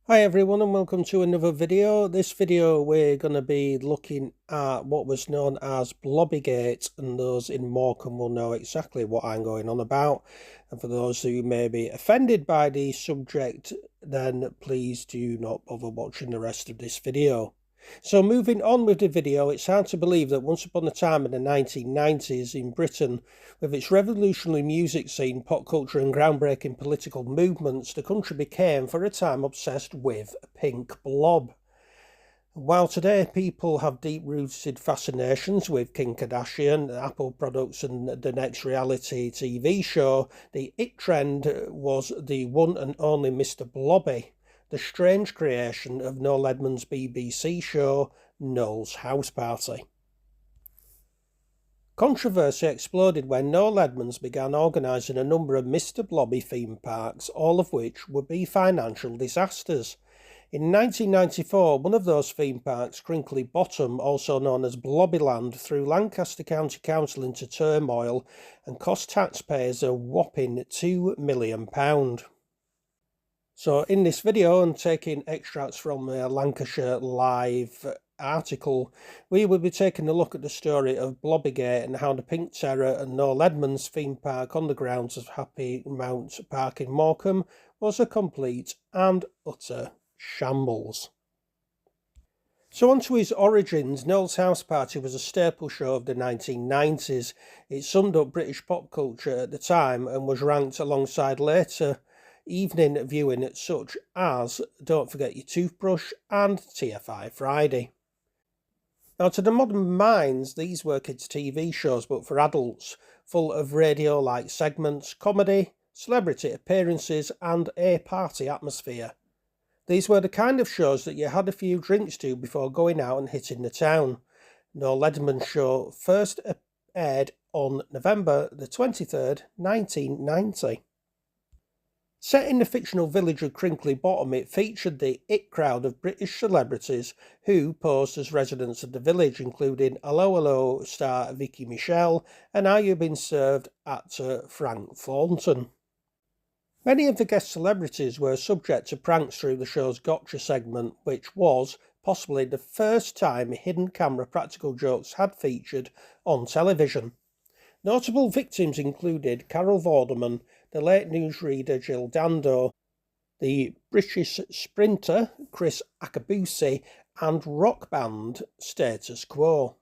Hi everyone and welcome to another video. This video we're going to be looking at what was known as Blobbygate, and those in Morecambe will know exactly what I'm going on about. And for those who may be offended by the subject, then please do not bother watching the rest of this video. So moving on with the video, it's hard to believe that once upon a time in the 1990s in Britain, with its revolutionary music scene, pop culture and groundbreaking political movements, the country became for a time obsessed with a pink blob. While today people have deep-rooted fascinations with Kim Kardashian, Apple products and the next reality TV show, the it trend was the one and only Mr Blobby, the strange creation of Noel Edmonds' BBC show Noel's House Party. Controversy exploded when Noel Edmonds began organising a number of Mr Blobby theme parks, all of which would be financial disasters. In 1994, one of those theme parks, Crinkly Bottom, also known as Blobbyland, threw Lancaster County Council into turmoil and cost taxpayers a whopping £2 million. So in this video, and taking extracts from a Lancashire Live article, we will be taking a look at the story of Blobbygate and how the Pink Terror and Noel Edmonds theme park on the grounds of Happy Mount Park in Morecambe was a complete and utter shambles. So on to his origins. Noel's House Party was a staple show of the 1990s. It summed up British pop culture at the time and was ranked alongside later evening viewing such as Don't Forget Your Toothbrush and TFI Friday. Now, to the modern minds, these were kids' TV shows, but for adults, full of radio-like segments, comedy, celebrity appearances, and a party atmosphere. These were the kind of shows that you had a few drinks to before going out and hitting the town. Noel Edmonds' show first aired on November the 23rd, 1990. Set in the fictional village of Crinkly Bottom, it featured the it crowd of British celebrities who posed as residents of the village, including Hello Hello star Vicky Michelle and Are You Being Served actor Frank Thornton. Many of the guest celebrities were subject to pranks through the show's Gotcha segment, which was possibly the first time hidden camera practical jokes had featured on television. Notable victims included Carol Vorderman, the late newsreader Jill Dando, the British sprinter Chris Akabusi, and rock band Status Quo.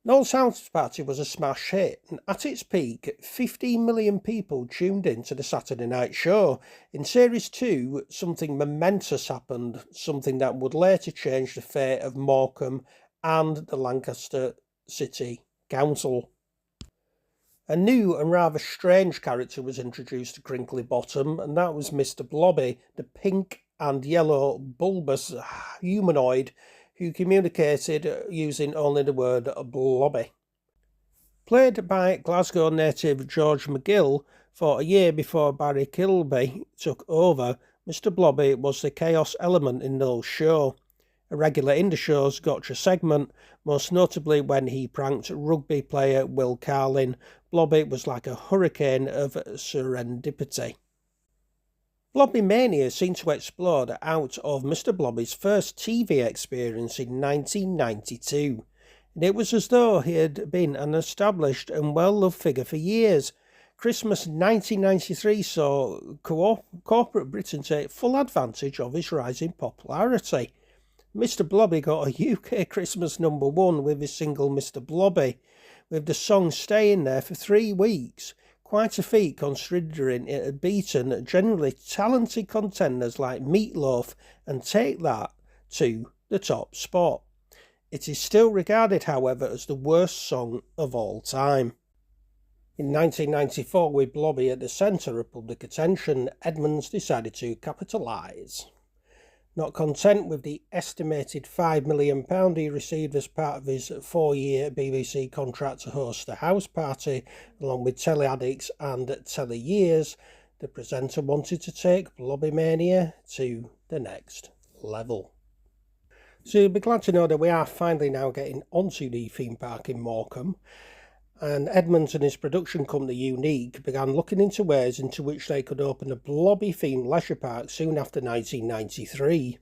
Noel's House Party was a smash hit, and at its peak, 15 million people tuned in to the Saturday night show. In Series 2, something momentous happened, something that would later change the fate of Morecambe and the Lancaster City Council. A new and rather strange character was introduced to Crinkly Bottom, and that was Mr Blobby, the pink and yellow bulbous humanoid who communicated using only the word blobby. Played by Glasgow native George McGill for a year before Barry Kilby took over, Mr Blobby was the chaos element in Noel's show. A regular in the show's Gotcha segment, most notably when he pranked rugby player Will Carlin. Blobby was like a hurricane of serendipity. Blobby mania seemed to explode out of Mr Blobby's first TV experience in 1992, and it was as though he had been an established and well-loved figure for years. Christmas 1993 saw corporate Britain take full advantage of his rising popularity. Mr Blobby got a UK Christmas #1 with his single Mr Blobby, with the song staying there for 3 weeks. Quite a feat considering it had beaten generally talented contenders like Meat Loaf and Take That to the top spot. It is still regarded, however, as the worst song of all time. In 1994, with Blobby at the centre of public attention, Edmonds decided to capitalise. Not content with the estimated £5 million he received as part of his 4-year BBC contract to host the house party, along with Telly Addicts and Telly Years, the presenter wanted to take Blobbymania to the next level. So you'll be glad to know that we are finally now getting onto the theme park in Morecambe. and Edmonds and his production company Unique began looking into ways into which they could open a Blobby-themed leisure park soon after 1993.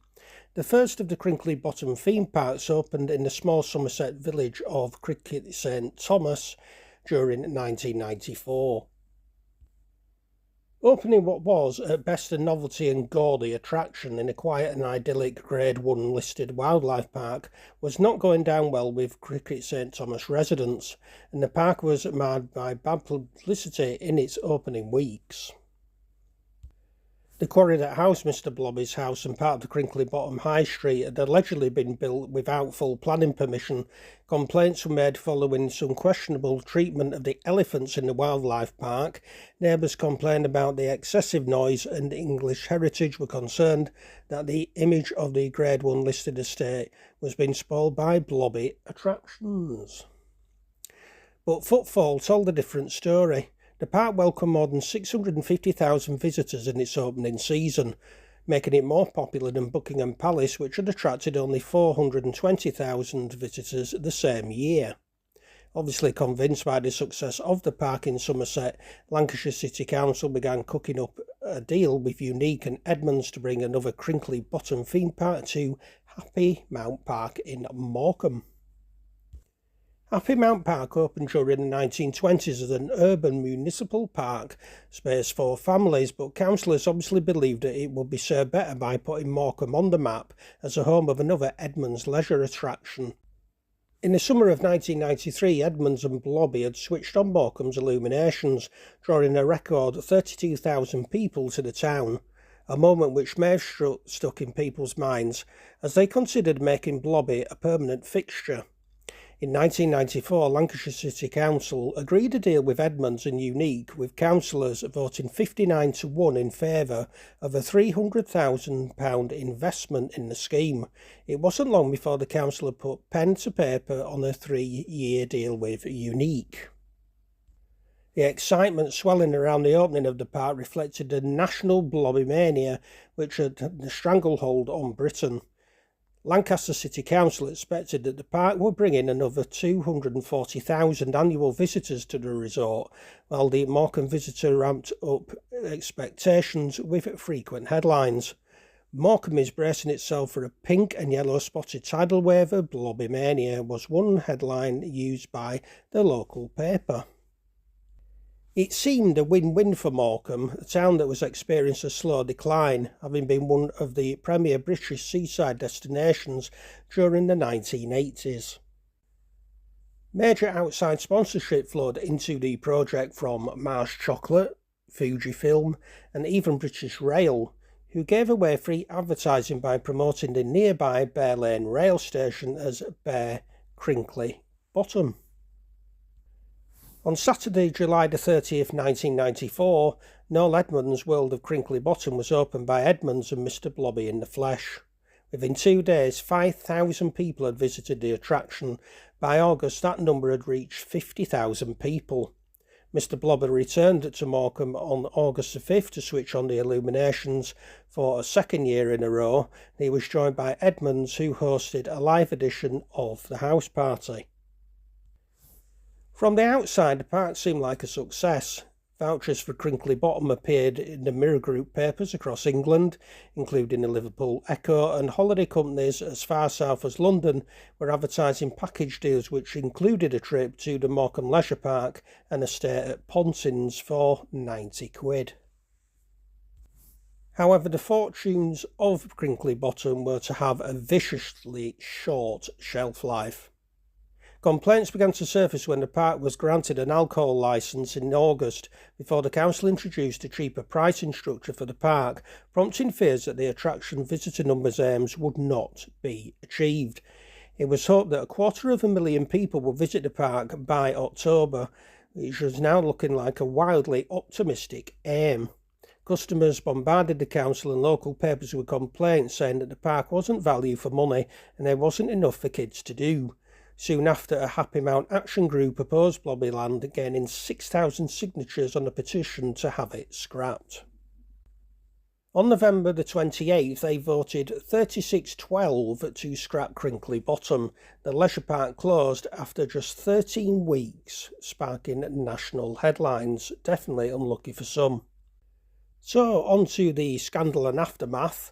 The first of the Crinkly Bottom theme parks opened in the small Somerset village of Cricket St Thomas during 1994. Opening what was, at best, a novelty and gaudy attraction in a quiet and idyllic Grade 1 listed wildlife park was not going down well with Cricket St Thomas residents, and the park was marred by bad publicity in its opening weeks. The quarry that housed Mr Blobby's house and part of the Crinkly Bottom High Street had allegedly been built without full planning permission. Complaints were made following some questionable treatment of the elephants in the wildlife park. Neighbours complained about the excessive noise, and English Heritage were concerned that the image of the Grade 1 listed estate was being spoiled by Blobby attractions. But footfall told a different story. The park welcomed more than 650,000 visitors in its opening season, making it more popular than Buckingham Palace, which had attracted only 420,000 visitors the same year. Obviously convinced by the success of the park in Somerset, Lancashire City Council began cooking up a deal with Unique and Edmonds to bring another Crinkly Bottom theme park to Happy Mount Park in Morecambe. Happy Mount Park opened during the 1920s as an urban municipal park space for families, but councillors obviously believed that it would be served better by putting Morecambe on the map as a home of another Edmonds leisure attraction. In the summer of 1993, Edmonds and Blobby had switched on Morecambe's illuminations, drawing a record 32,000 people to the town, a moment which may have stuck in people's minds as they considered making Blobby a permanent fixture. In 1994, Lancashire City Council agreed a deal with Edmonds and Unique, with councillors voting 59-1 in favour of a £300,000 investment in the scheme. It wasn't long before the council had put pen to paper on a 3-year deal with Unique. The excitement swelling around the opening of the park reflected the national Blobby mania, which had the stranglehold on Britain. Lancaster City Council expected that the park would bring in another 240,000 annual visitors to the resort, while the Morecambe visitor ramped up expectations with frequent headlines. Morecambe is bracing itself for a pink and yellow spotted tidal wave of Blobby mania, was one headline used by the local paper. It seemed a win-win for Morecambe, a town that was experiencing a slow decline, having been one of the premier British seaside destinations during the 1980s. Major outside sponsorship flowed into the project from Mars Chocolate, Fujifilm, and even British Rail, who gave away free advertising by promoting the nearby Bear Lane rail station as Bear Crinkly Bottom. On Saturday, July the 30th, 1994, Noel Edmonds' World of Crinkly Bottom was opened by Edmonds and Mr Blobby in the flesh. Within 2 days, 5,000 people had visited the attraction. By August, that number had reached 50,000 people. Mr Blobby returned to Morecambe on August the 5th to switch on the illuminations for a second year in a row. He was joined by Edmonds, who hosted a live edition of the house party. From the outside, the park seemed like a success. Vouchers for Crinkly Bottom appeared in the Mirror Group papers across England, including the Liverpool Echo, and holiday companies as far south as London were advertising package deals which included a trip to the Morecambe Leisure Park and a stay at Pontins for £90. However, the fortunes of Crinkly Bottom were to have a viciously short shelf life. Complaints began to surface when the park was granted an alcohol licence in August, before the council introduced a cheaper pricing structure for the park, prompting fears that the attraction visitor numbers aims would not be achieved. It was hoped that 250,000 people would visit the park by October, which was now looking like a wildly optimistic aim. Customers bombarded the council and local papers with complaints saying that the park wasn't value for money and there wasn't enough for kids to do. Soon after, a Happy Mount action group opposed Blobbyland, gaining 6,000 signatures on a petition to have it scrapped. On November the 28th, they voted 36-12 to scrap Crinkley Bottom. The leisure park closed after just 13 weeks, sparking national headlines. Definitely unlucky for some. So, on to the scandal and aftermath.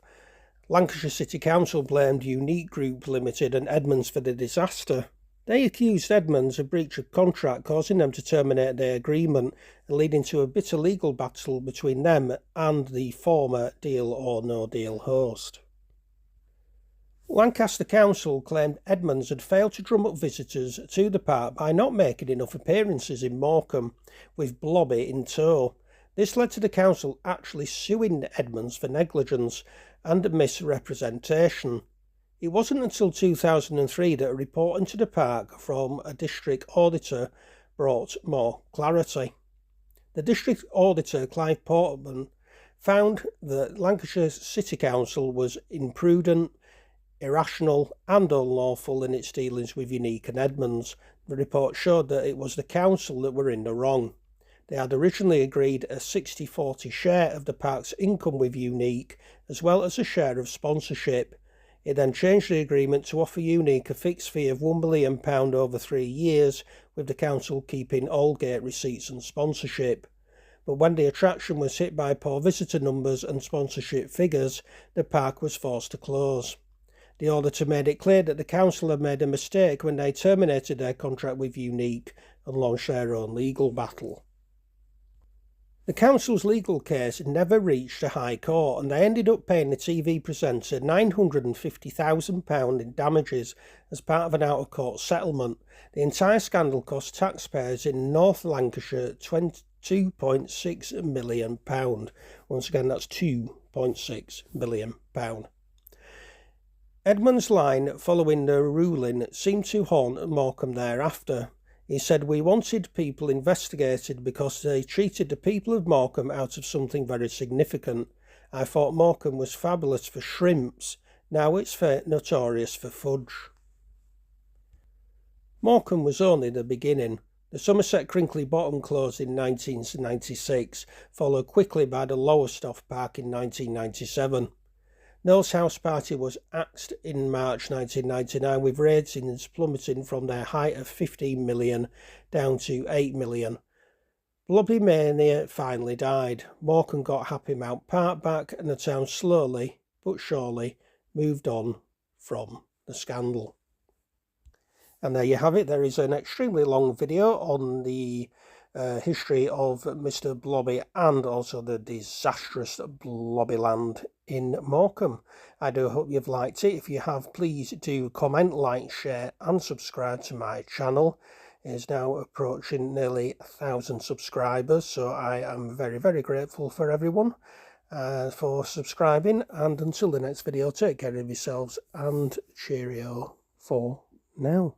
Lancashire City Council blamed Unique Group Limited and Edmonds for the disaster. They accused Edmonds of breach of contract, causing them to terminate their agreement and leading to a bitter legal battle between them and the former Deal or No Deal host. Lancaster Council claimed Edmonds had failed to drum up visitors to the park by not making enough appearances in Morecambe, with Blobby in tow. This led to the council actually suing Edmonds for negligence and misrepresentation. It wasn't until 2003 that a report into the park from a district auditor brought more clarity. The district auditor, Clive Portman, found that Lancashire City Council was imprudent, irrational and unlawful in its dealings with Unique and Edmonds. The report showed that it was the council that were in the wrong. They had originally agreed a 60-40 share of the park's income with Unique, as well as a share of sponsorship. It then changed the agreement to offer Unique a fixed fee of £1 million over 3 years, with the council keeping all gate receipts and sponsorship. But when the attraction was hit by poor visitor numbers and sponsorship figures, the park was forced to close. The auditor made it clear that the council had made a mistake when they terminated their contract with Unique and launched their own legal battle. The council's legal case never reached a high court, and they ended up paying the TV presenter £950,000 in damages as part of an out-of-court settlement. The entire scandal cost taxpayers in North Lancashire £2.6 million. Once again, that's £2.6 million. Edmonds' line following the ruling seemed to haunt Morecambe thereafter. He said, "We wanted people investigated because they treated the people of Morecambe out of something very significant. I thought Morecambe was fabulous for shrimps. Now it's notorious for fudge." Morecambe was only the beginning. The Somerset Crinkley Bottom closed in 1996, followed quickly by the Lowestoft Park in 1997. Noel's house party was axed in March 1999, with ratings plummeting from their height of 15 million down to 8 million. Blobby mania finally died. Morecambe got Happy Mount Park back, and the town slowly but surely moved on from the scandal. And there you have it. There is an extremely long video on the history of Mr Blobby and also the disastrous Blobbyland in Morecambe. I do hope you've liked it. If you have, please do comment, like, share and subscribe to my channel. It is now approaching nearly 1,000 subscribers, so I am very, very grateful for everyone for subscribing. And until the next video, take care of yourselves and cheerio for now.